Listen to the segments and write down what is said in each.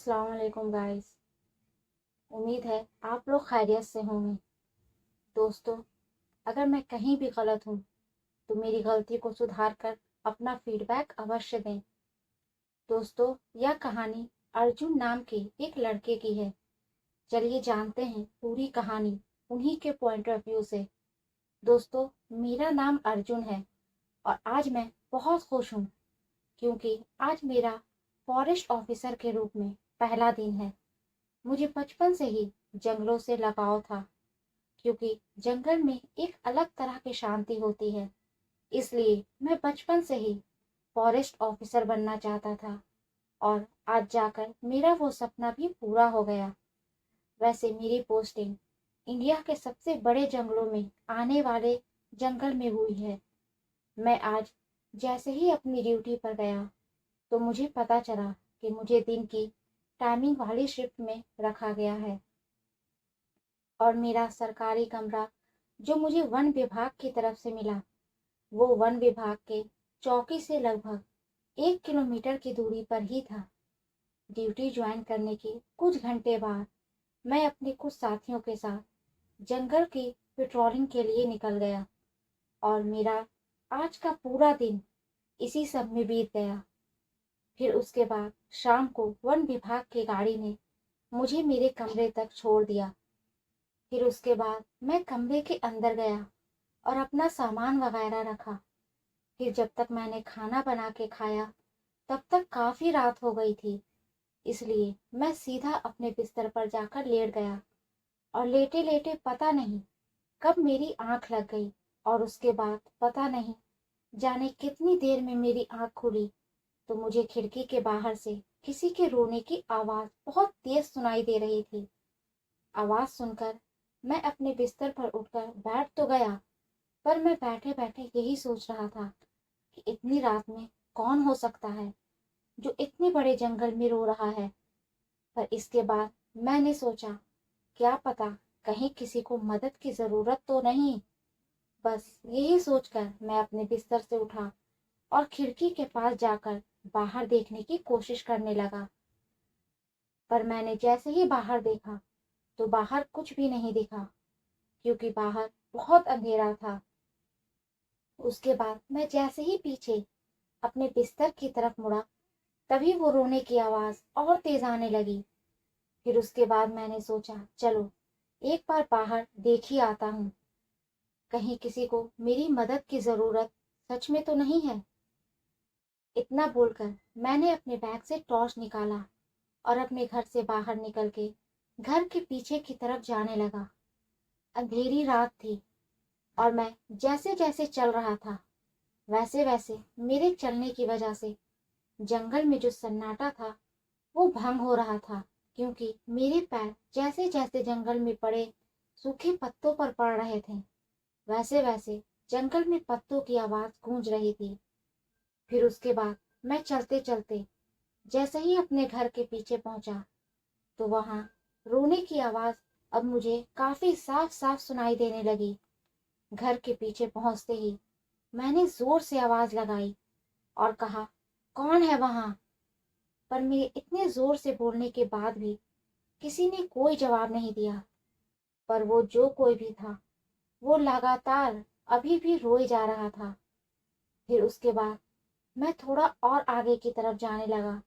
अस्सलाम वालेकुम गाइस। उम्मीद है आप लोग खैरियत से होंगे। दोस्तों, अगर मैं कहीं भी गलत हूँ तो मेरी गलती को सुधार कर अपना फीडबैक अवश्य दें। दोस्तों, यह कहानी अर्जुन नाम के एक लड़के की है। चलिए जानते हैं पूरी कहानी उन्हीं के पॉइंट ऑफ व्यू से। दोस्तों, मेरा नाम अर्जुन है और आज मैं बहुत खुश हूँ क्योंकि आज मेरा फॉरेस्ट ऑफिसर के रूप में पहला दिन है। मुझे बचपन से ही जंगलों से लगाव था क्योंकि जंगल में एक अलग तरह की शांति होती है। इसलिए मैं बचपन से ही फॉरेस्ट ऑफिसर बनना चाहता था और आज जाकर मेरा वो सपना भी पूरा हो गया। वैसे मेरी पोस्टिंग इंडिया के सबसे बड़े जंगलों में आने वाले जंगल में हुई है। मैं आज जैसे ही अपनी ड्यूटी पर गया तो मुझे पता चला कि मुझे दिन की टाइमिंग वाली शिफ्ट में रखा गया है और मेरा सरकारी कमरा जो मुझे वन विभाग की तरफ से मिला वो वन विभाग के चौकी से लगभग 1 किलोमीटर की दूरी पर ही था। ड्यूटी ज्वाइन करने के कुछ घंटे बाद मैं अपने कुछ साथियों के साथ जंगल की पेट्रोलिंग के लिए निकल गया और मेरा आज का पूरा दिन इसी सब में बीत गया। फिर उसके बाद शाम को वन विभाग की गाड़ी ने मुझे मेरे कमरे तक छोड़ दिया। फिर उसके बाद मैं कमरे के अंदर गया और अपना सामान वगैरह रखा। फिर जब तक मैंने खाना बना के खाया तब तक काफी रात हो गई थी। इसलिए मैं सीधा अपने बिस्तर पर जाकर लेट गया और लेटे लेटे पता नहीं कब मेरी आंख लग गई और उसके बाद पता नहीं जाने कितनी देर में मेरी आंख खुली तो मुझे खिड़की के बाहर से किसी के रोने की आवाज बहुत तेज सुनाई दे रही थी। आवाज सुनकर मैं अपने बिस्तर पर उठकर बैठ तो गया, पर मैं बैठे बैठे यही सोच रहा था कि इतनी रात में कौन हो सकता है जो इतने बड़े जंगल में रो रहा है। पर इसके बाद मैंने सोचा, क्या पता कहीं किसी को मदद की जरूरत तो नहीं। बस यही सोचकर मैं अपने बिस्तर से उठा और खिड़की के पास जाकर बाहर देखने की कोशिश करने लगा। पर मैंने जैसे ही बाहर देखा तो बाहर कुछ भी नहीं दिखा क्योंकि बाहर बहुत अंधेरा था। उसके बाद मैं जैसे ही पीछे अपने बिस्तर की तरफ मुड़ा तभी वो रोने की आवाज और तेज आने लगी। फिर उसके बाद मैंने सोचा, चलो एक बार बाहर देख ही आता हूँ, कहीं किसी को मेरी मदद की जरूरत सच में तो नहीं है। इतना बोलकर मैंने अपने बैग से टॉर्च निकाला और अपने घर से बाहर निकल के घर के पीछे की तरफ जाने लगा। अंधेरी रात थी और मैं जैसे जैसे चल रहा था वैसे वैसे मेरे चलने की वजह से जंगल में जो सन्नाटा था वो भंग हो रहा था क्योंकि मेरे पैर जैसे जैसे जंगल में पड़े सूखे पत्तों पर पड़ रहे थे वैसे वैसे जंगल में पत्तों की आवाज गूंज रही थी। फिर उसके बाद मैं चलते चलते जैसे ही अपने घर के पीछे पहुंचा तो वहां रोने की आवाज अब मुझे काफी साफ साफ सुनाई देने लगी। घर के पीछे पहुंचते ही मैंने जोर से आवाज लगाई और कहा, कौन है वहां। पर मेरे इतने जोर से बोलने के बाद भी किसी ने कोई जवाब नहीं दिया। पर वो जो कोई भी था वो लगातार अभी भी रोए जा रहा था। फिर उसके बाद मैं थोड़ा और आगे की तरफ जाने लगा।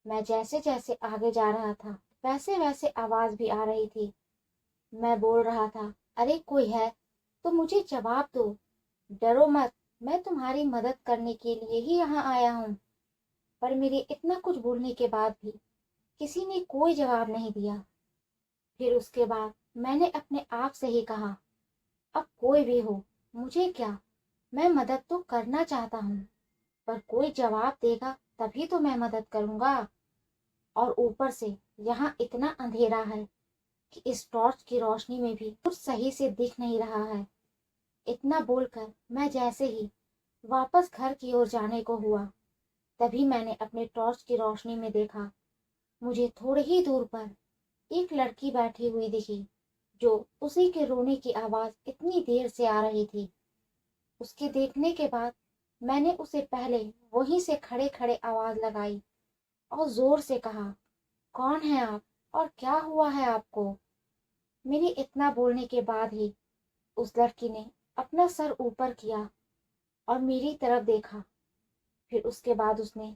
मैं जैसे जैसे आगे जा रहा था वैसे वैसे आवाज भी आ रही थी। मैं बोल रहा था, अरे कोई है तो मुझे जवाब दो, डरो मत, मैं तुम्हारी मदद करने के लिए ही यहाँ आया हूँ। पर मेरे इतना कुछ बोलने के बाद भी किसी ने कोई जवाब नहीं दिया। फिर उसके बाद मैंने अपने आप से ही कहा, अब कोई भी हो मुझे क्या, मैं मदद तो करना चाहता हूँ, पर कोई जवाब देगा तभी तो मैं मदद करूंगा। और ऊपर से यहाँ इतना अंधेरा है कि इस टॉर्च की रोशनी में भी कुछ सही से दिख नहीं रहा है। इतना बोलकर मैं जैसे ही वापस घर की ओर जाने को हुआ तभी मैंने अपने टॉर्च की रोशनी में देखा, मुझे थोड़ी ही दूर पर एक लड़की बैठी हुई दिखी जो उसी के रोने की आवाज इतनी देर से आ रही थी। उसके देखने के बाद मैंने उसे पहले वहीं से खड़े खड़े आवाज लगाई और जोर से कहा, कौन है आप और क्या हुआ है आपको? मेरे इतना बोलने के बाद ही उस लड़की ने अपना सर ऊपर किया और मेरी तरफ देखा। फिर उसके बाद उसने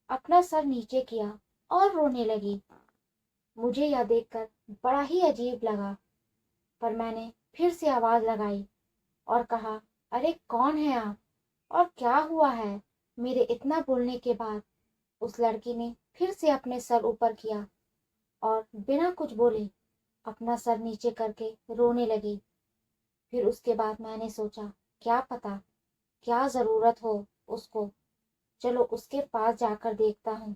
अपना सर नीचे किया और रोने लगी। मुझे यह देखकर बड़ा ही अजीब लगा, पर मैंने फिर से आवाज लगाई और कहा, अरे कौन है आप और क्या हुआ है? मेरे इतना बोलने के बाद उस लड़की ने फिर से अपने सर ऊपर किया और बिना कुछ बोले अपना सर नीचे करके रोने लगी। फिर उसके बाद मैंने सोचा, क्या पता क्या जरूरत हो उसको, चलो उसके पास जाकर देखता हूँ।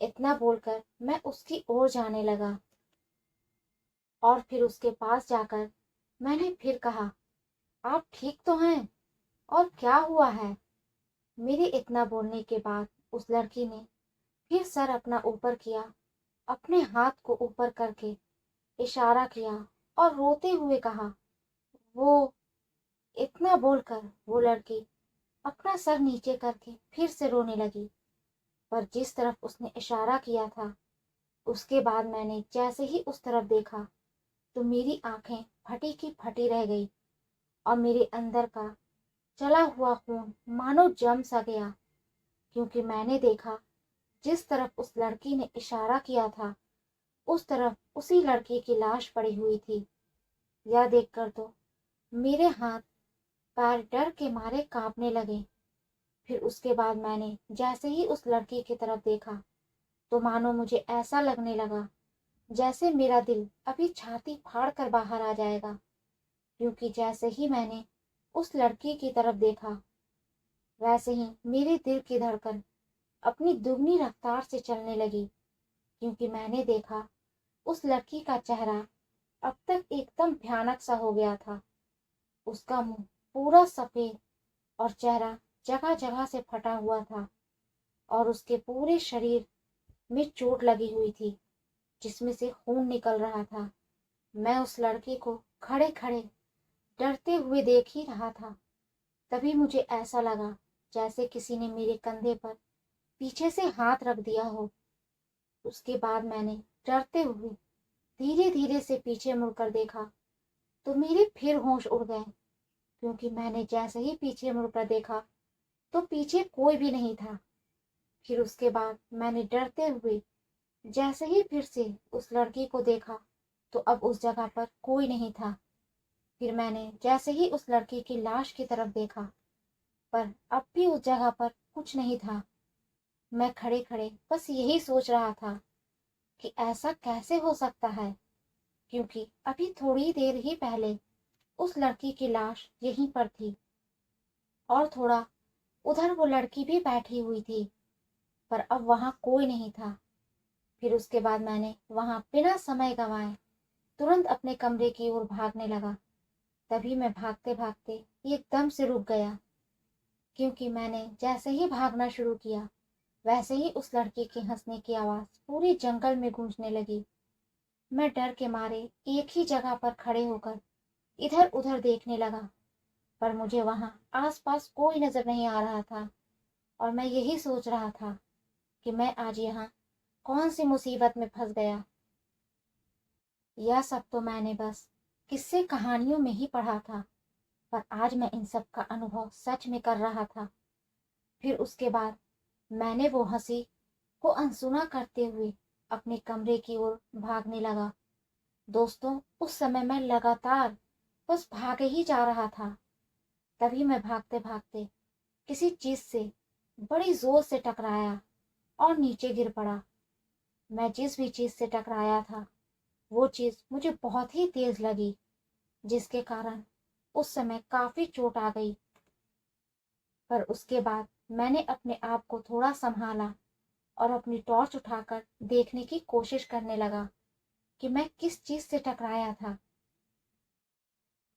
इतना बोलकर मैं उसकी ओर जाने लगा और फिर उसके पास जाकर मैंने फिर कहा, आप ठीक तो हैं और क्या हुआ है? मेरे इतना बोलने के बाद उस लड़की ने फिर सर अपना ऊपर किया, अपने हाथ को ऊपर करके इशारा किया और रोते हुए कहा, वो। इतना बोलकर वो लड़की अपना सर नीचे करके फिर से रोने लगी। पर जिस तरफ उसने इशारा किया था, उसके बाद मैंने जैसे ही उस तरफ देखा तो मेरी आंखें फटी की फटी रह गई और मेरे अंदर का चला हुआ खून मानो जम सा गया, क्योंकि मैंने देखा जिस तरफ उस लड़की ने इशारा किया था उस तरफ उसी लड़की की लाश पड़ी हुई थी। यह देखकर तो मेरे हाथ पैर डर के मारे कांपने लगे। फिर उसके बाद मैंने जैसे ही उस लड़की की तरफ देखा तो मानो मुझे ऐसा लगने लगा जैसे मेरा दिल अभी छाती फाड़ कर बाहर आ जाएगा, क्योंकि जैसे ही मैंने उस लड़की की तरफ देखा वैसे ही मेरे दिल की धड़कन अपनी दुगनी रफ्तार से चलने लगी, क्योंकि मैंने देखा उस लड़की का चेहरा अब तक एकदम भयानक सा हो गया था। उसका मुंह पूरा सफेद और चेहरा जगह जगह से फटा हुआ था और उसके पूरे शरीर में चोट लगी हुई थी जिसमें से खून निकल रहा था। मैं उस लड़के को खड़े खड़े डरते हुए देख ही रहा था। तभी मुझे ऐसा लगा जैसे किसी ने मेरे कंधे पर पीछे से हाथ रख दिया हो। उसके बाद मैंने डरते हुए धीरे धीरे से पीछे मुड़कर देखा तो मेरे फिर होश उड़ गए, क्योंकि मैंने जैसे ही पीछे मुड़कर देखा तो पीछे कोई भी नहीं था। फिर उसके बाद मैंने डरते हुए जैसे ही फिर से उस लड़की को देखा तो अब उस जगह पर कोई नहीं था। फिर मैंने जैसे ही उस लड़की की लाश की तरफ देखा, पर अब भी उस जगह पर कुछ नहीं था। मैं खड़े खड़े बस यही सोच रहा था कि ऐसा कैसे हो सकता है, क्योंकि अभी थोड़ी देर ही पहले उस लड़की की लाश यहीं पर थी और थोड़ा उधर वो लड़की भी बैठी हुई थी, पर अब वहां कोई नहीं था। फिर उसके बाद मैंने वहां बिना समय गंवाए तुरंत अपने कमरे की ओर भागने लगा। तभी मैं भागते भागते एकदम से रुक गया, क्योंकि मैंने जैसे ही भागना शुरू किया वैसे ही उस लड़की के हंसने की आवाज पूरे जंगल में गूंजने लगी। मैं डर के मारे एक ही जगह पर खड़े होकर इधर उधर देखने लगा, पर मुझे वहां आसपास कोई नजर नहीं आ रहा था और मैं यही सोच रहा था कि मैं आज यहाँ कौन सी मुसीबत में फंस गया। यह सब तो मैंने बस किस्से कहानियों में ही पढ़ा था, पर आज मैं इन सब का अनुभव सच में कर रहा था। फिर उसके बाद मैंने वो हंसी को अनसुना करते हुए अपने कमरे की ओर भागने लगा। दोस्तों, उस समय मैं लगातार बस भागे ही जा रहा था। तभी मैं भागते भागते किसी चीज से बड़ी जोर से टकराया और नीचे गिर पड़ा। मैं जिस भी चीज से टकराया था वो चीज मुझे बहुत ही तेज लगी, जिसके कारण उस समय काफी चोट आ गई। पर उसके बाद मैंने अपने आप को थोड़ा संभाला और अपनी टॉर्च उठाकर देखने की कोशिश करने लगा कि मैं किस चीज से टकराया था।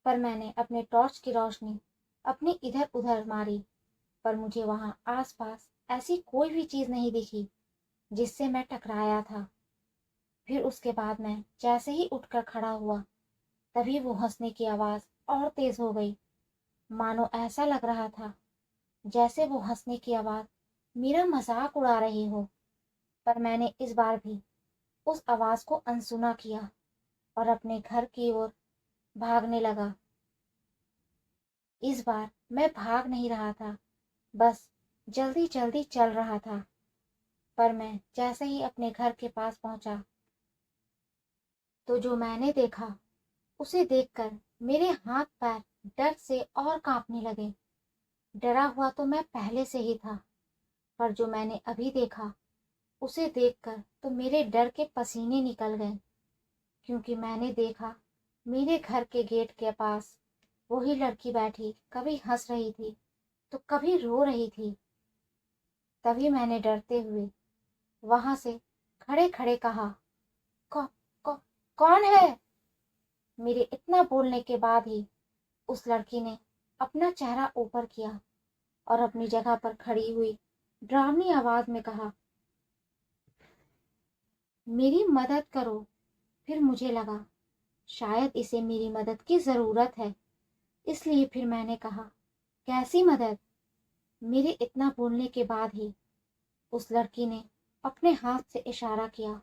पर मैंने अपने टॉर्च की रोशनी अपनी इधर उधर मारी, पर मुझे वहां आसपास ऐसी कोई भी चीज नहीं दिखी जिससे मैं टकराया था। फिर उसके बाद मैं जैसे ही उठकर खड़ा हुआ तभी वो हंसने की आवाज और तेज हो गई, मानो ऐसा लग रहा था जैसे वो हंसने की आवाज मेरा मजाक उड़ा रही हो। पर मैंने इस बार भी उस आवाज़ को अनसुना किया और अपने घर की ओर भागने लगा। इस बार मैं भाग नहीं रहा था, बस जल्दी जल्दी चल रहा था। पर मैं जैसे ही अपने घर के पास पहुंचा तो जो मैंने देखा उसे देखकर मेरे हाथ पैर डर से और कांपने लगे। डरा हुआ तो मैं पहले से ही था, पर जो मैंने अभी देखा उसे देखकर तो मेरे डर के पसीने निकल गए, क्योंकि मैंने देखा मेरे घर के गेट के पास वही लड़की बैठी, कभी हंस रही थी तो कभी रो रही थी। तभी मैंने डरते हुए वहां से खड़े खड़े कहा, कौ, कौ, कौन है? मेरे इतना बोलने के बाद ही उस लड़की ने अपना चेहरा ऊपर किया और अपनी जगह पर खड़ी हुई डरावनी आवाज में कहा, मेरी मदद करो। फिर मुझे लगा शायद इसे मेरी मदद की जरूरत है, इसलिए फिर मैंने कहा, कैसी मदद? मेरे इतना बोलने के बाद ही उस लड़की ने अपने हाथ से इशारा किया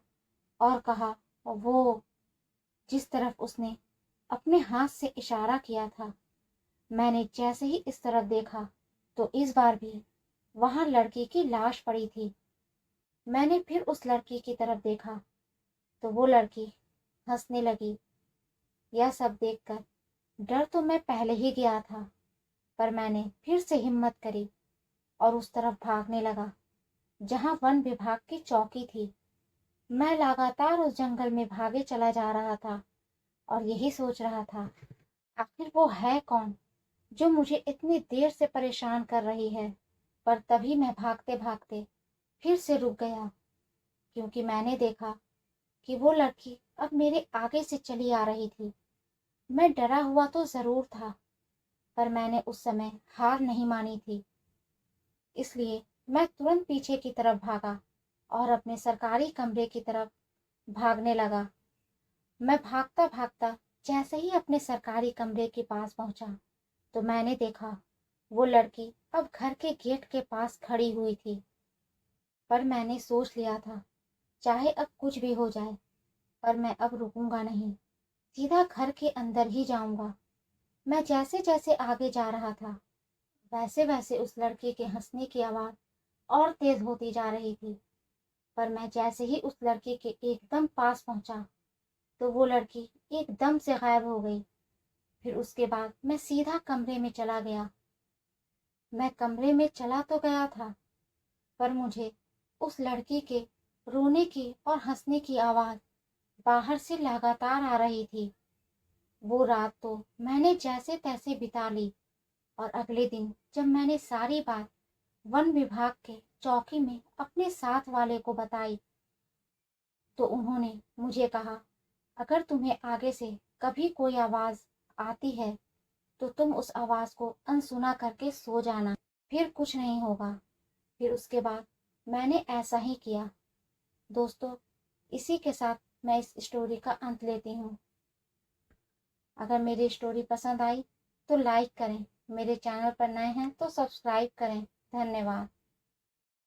और कहा, वो जिस तरफ उसने अपने हाथ से इशारा किया था। मैंने जैसे ही इस तरफ देखा तो इस बार भी वहां लड़की की लाश पड़ी थी। मैंने फिर उस लड़की की तरफ देखा तो वो लड़की हंसने लगी। यह सब देखकर डर तो मैं पहले ही गया था, पर मैंने फिर से हिम्मत करी और उस तरफ भागने लगा जहां वन विभाग की चौकी थी। मैं लगातार उस जंगल में भागे चला जा रहा था और यही सोच रहा था, आखिर वो है कौन जो मुझे इतनी देर से परेशान कर रही है। पर तभी मैं भागते भागते फिर से रुक गया, क्योंकि मैंने देखा कि वो लड़की अब मेरे आगे से चली आ रही थी। मैं डरा हुआ तो जरूर था, पर मैंने उस समय हार नहीं मानी थी। इसलिए मैं तुरंत पीछे की तरफ भागा और अपने सरकारी कमरे की तरफ भागने लगा। मैं भागता भागता जैसे ही अपने सरकारी कमरे के पास पहुंचा तो मैंने देखा वो लड़की अब घर के गेट के पास खड़ी हुई थी। पर मैंने सोच लिया था, चाहे अब कुछ भी हो जाए, पर मैं अब रुकूंगा नहीं, सीधा घर के अंदर ही जाऊंगा। मैं जैसे जैसे आगे जा रहा था वैसे वैसे उस लड़की के हंसने की आवाज और तेज होती जा रही थी। पर मैं जैसे ही उस लड़की के एकदम पास पहुंचा तो वो लड़की एकदम से गायब हो गई। फिर उसके बाद मैं सीधा कमरे में चला गया। मैं कमरे में चला तो गया था, पर मुझे उस लड़की के रोने की और हंसने की आवाज बाहर से लगातार आ रही थी। वो रात तो मैंने जैसे तैसे बिता ली और अगले दिन जब मैंने सारी बात वन विभाग के चौकी में अपने साथ वाले को बताई तो उन्होंने मुझे कहा, अगर तुम्हें आगे से कभी कोई आवाज आती है तो तुम उस आवाज को अनसुना करके सो जाना, फिर कुछ नहीं होगा। फिर उसके बाद मैंने ऐसा ही किया। दोस्तों, इसी के साथ मैं इस स्टोरी का अंत लेती हूँ। अगर मेरी स्टोरी पसंद आई तो लाइक करें, मेरे चैनल पर नए हैं तो सब्सक्राइब करें। धन्यवाद।